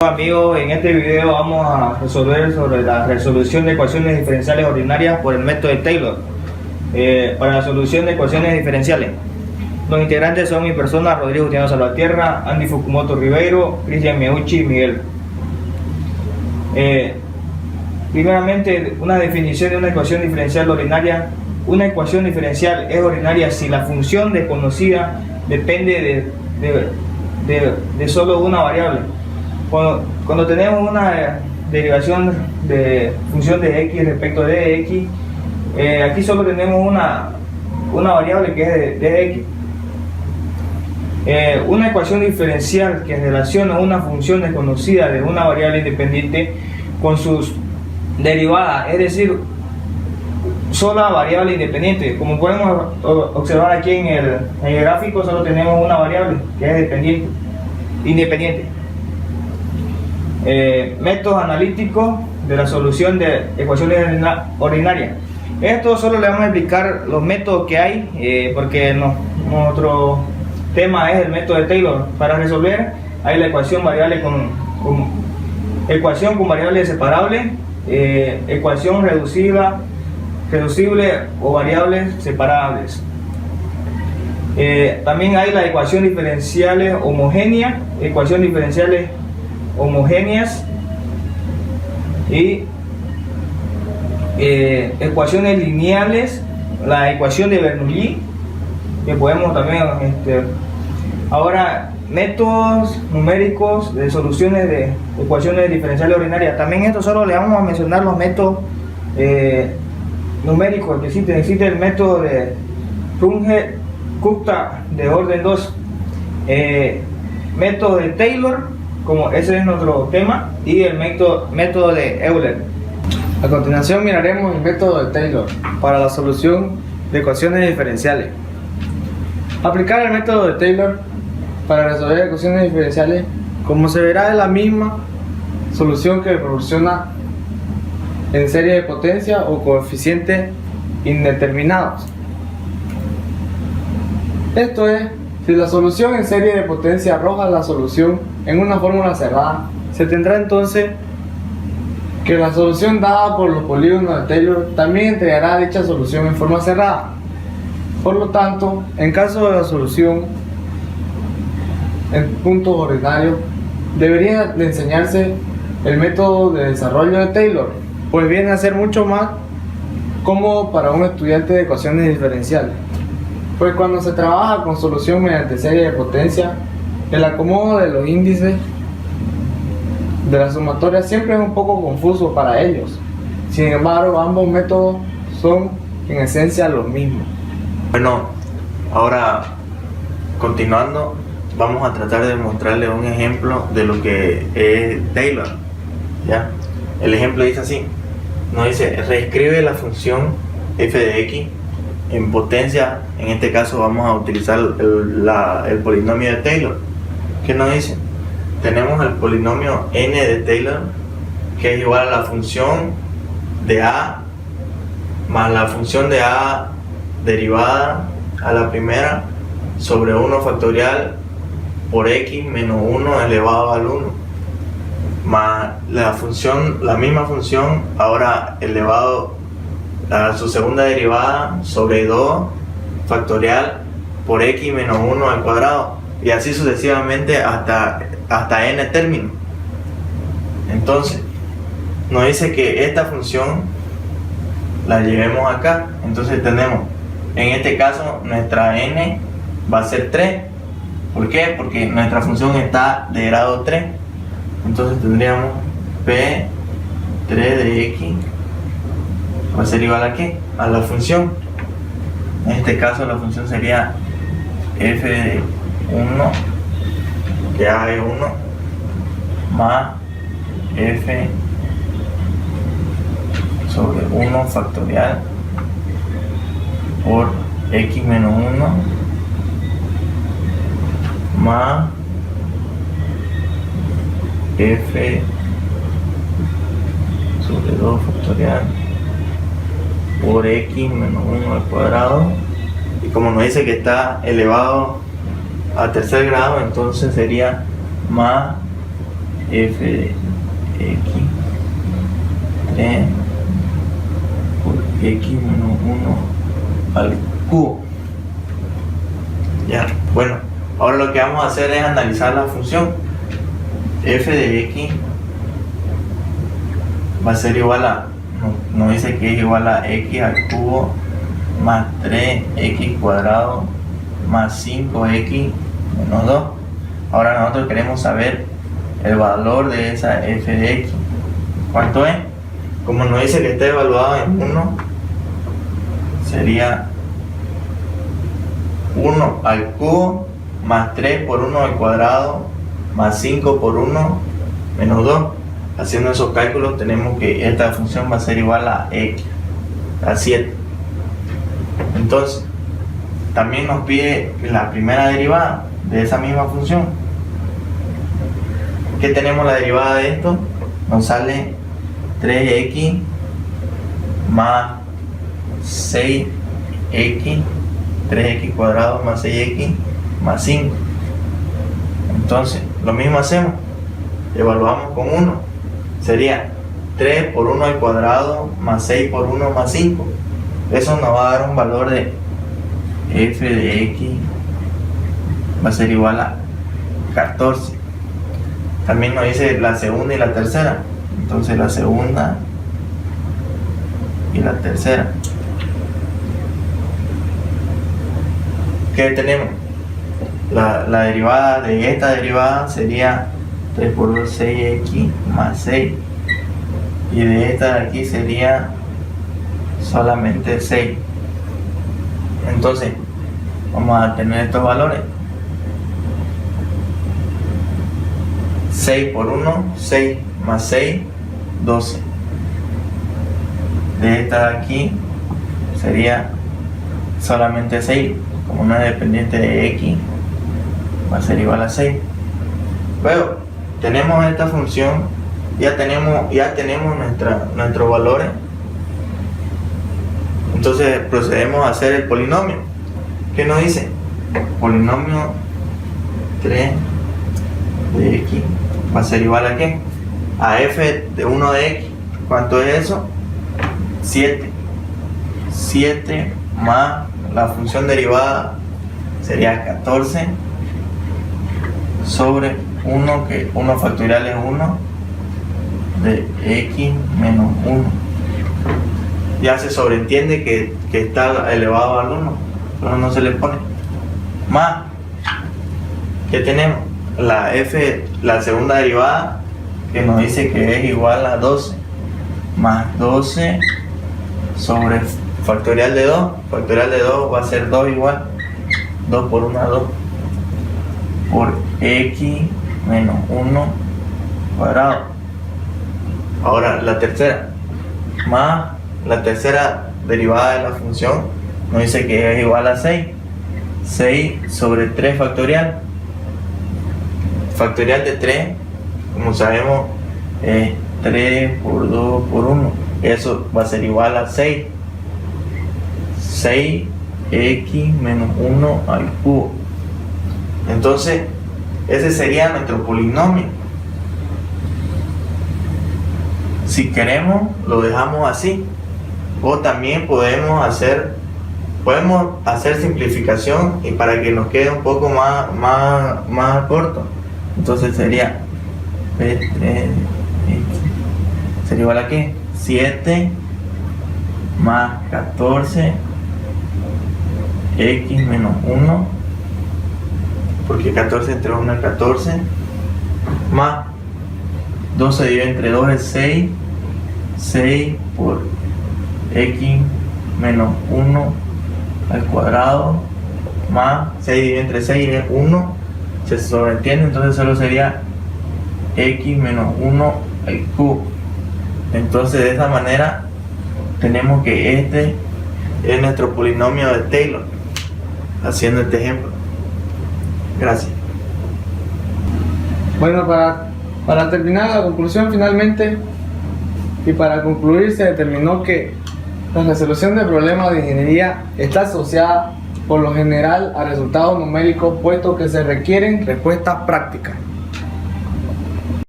Amigos, en este video vamos a resolver sobre la resolución de ecuaciones diferenciales ordinarias por el método de Taylor. Para la solución de ecuaciones diferenciales, los integrantes son mi persona, Rodrigo Justiniano Salvatierra, Andy Fukumoto Ribeiro, Cristian Meucci y Miguel. Primeramente, una definición de una ecuación diferencial ordinaria. Una ecuación diferencial es ordinaria si la función desconocida depende de solo una variable. Cuando tenemos una derivación de función de x respecto de x, aquí solo tenemos una variable que es de x. Una ecuación diferencial que relaciona una función desconocida de una variable independiente con sus derivadas, es decir, sola variable independiente. Como podemos observar aquí en el gráfico, solo tenemos una variable que es independiente. Métodos analíticos de la solución de ecuaciones ordinarias. Esto solo le vamos a explicar los métodos que hay, porque nuestro tema es el método de Taylor. Para resolver hay la ecuación ecuación con variables separables, ecuación reducible o variables separables. También hay la ecuación diferenciales homogéneas, ecuación diferenciales homogéneas y ecuaciones lineales, la ecuación de Bernoulli, que podemos también ahora métodos numéricos de soluciones de ecuaciones diferenciales ordinarias. También esto solo le vamos a mencionar los métodos numéricos que existen. Existe el método de Runge-Kutta de orden 2, método de Taylor, como ese es nuestro tema, y el método de Euler. A continuación miraremos el método de Taylor para la solución de ecuaciones diferenciales. Aplicar el método de Taylor para resolver ecuaciones diferenciales, como se verá, es la misma solución que proporciona en serie de potencia o coeficientes indeterminados. Esto es, si la solución en serie de potencia arroja la solución en una fórmula cerrada, se tendrá entonces que la solución dada por los polígonos de Taylor también entregará dicha solución en forma cerrada. Por lo tanto, en caso de la solución en puntos ordinarios, debería de enseñarse el método de desarrollo de Taylor, pues viene a ser mucho más cómodo para un estudiante de ecuaciones diferenciales. Pues cuando se trabaja con solución mediante serie de potencia, el acomodo de los índices de la sumatoria siempre es un poco confuso para ellos. Sin embargo, ambos métodos son en esencia los mismos. Bueno, ahora continuando, vamos a tratar de mostrarles un ejemplo de lo que es Taylor. ¿Ya? El ejemplo dice así, nos dice, reescribe la función f de x en potencia. En este caso vamos a utilizar el polinomio de Taylor. ¿Qué nos dice? Tenemos el polinomio n de Taylor, que es igual a la función de a más la función de a derivada a la primera sobre 1 factorial por x menos 1 elevado al 1 más la misma función ahora elevado a su segunda derivada sobre 2 factorial por x menos 1 al cuadrado, y así sucesivamente hasta n término. Entonces nos dice que esta función la llevemos acá. Entonces tenemos, en este caso, nuestra n va a ser 3. ¿Por qué? Porque nuestra función está de grado 3. Entonces tendríamos p3 de x va a ser igual a ¿qué? A la función. En este caso la función sería f de 1 de a de 1 más f sobre 1 factorial por x menos 1 más f sobre 2 factorial por x menos 1 al cuadrado, y como nos dice que está elevado a tercer grado, entonces sería más f de x 3 por x menos 1 al cubo. Ya, bueno, ahora lo que vamos a hacer es analizar la función. F de x va a ser igual a, nos dice que es igual a x al cubo más 3x cuadrado más 5x menos 2. Ahora nosotros queremos saber el valor de esa f de x. ¿Cuánto es? Como nos dice que está evaluado en 1, sería 1 al cubo más 3 por 1 al cuadrado más 5 por 1 menos 2. Haciendo esos cálculos tenemos que esta función va a ser igual a x, a 7. Entonces, también nos pide la primera derivada de esa misma función. ¿Qué tenemos la derivada de esto? Nos sale 3x más 6x, 3x cuadrado más 6x más 5. Entonces, lo mismo hacemos, evaluamos con 1, sería 3 por 1 al cuadrado más 6 por 1 más 5. Eso nos va a dar un valor de f de x va a ser igual a 14. También nos dice la segunda y la tercera, entonces la segunda y la tercera. ¿Qué tenemos? La derivada de esta derivada sería 3 por 2, 6x más 6. Y de esta de aquí sería solamente 6. Entonces, vamos a tener estos valores. 6 por 1, 6 más 6, 12. De esta de aquí sería solamente 6. Como no es dependiente de x, va a ser igual a 6. Luego, tenemos esta función, ya tenemos nuestros valores. Entonces procedemos a hacer el polinomio. ¿Qué nos dice? Polinomio 3 de x va a ser igual a ¿qué? A f de 1 de x. ¿Cuánto es eso? 7. 7 más la función derivada sería 14 sobre 1, que 1 factorial es 1, de x menos 1. Ya se sobreentiende que está elevado al 1, pero no se le pone. Más, ¿qué tenemos? La f, la segunda derivada, que nos dice que es igual a 12, más 12 sobre factorial de 2. Factorial de 2 va a ser 2 igual, 2 por 1 a 2, por x menos 1 cuadrado. Ahora la tercera, más la tercera derivada de la función, nos dice que es igual a 6. 6 sobre 3 factorial. Factorial de 3, como sabemos, es 3 por 2 por 1. Eso va a ser igual a 6. 6x menos 1 al cubo. Entonces, ese sería nuestro polinomio. Si queremos, lo dejamos así. O también podemos hacer simplificación y para que nos quede un poco más corto. Entonces sería P3x sería igual a ¿qué? 7 más 14 x menos 1, porque 14 entre 1 es 14, más 12 dividido entre 2 es 6, 6 por x menos 1 al cuadrado, más 6 dividido entre 6 es 1, se sobreentiende, entonces solo sería x menos 1 al cubo. Entonces de esta manera tenemos que este es nuestro polinomio de Taylor, haciendo este ejemplo. Gracias. Bueno, para terminar la conclusión finalmente, y para concluir, se determinó que la resolución de problemas de ingeniería está asociada por lo general a resultados numéricos, puesto que se requieren respuestas prácticas.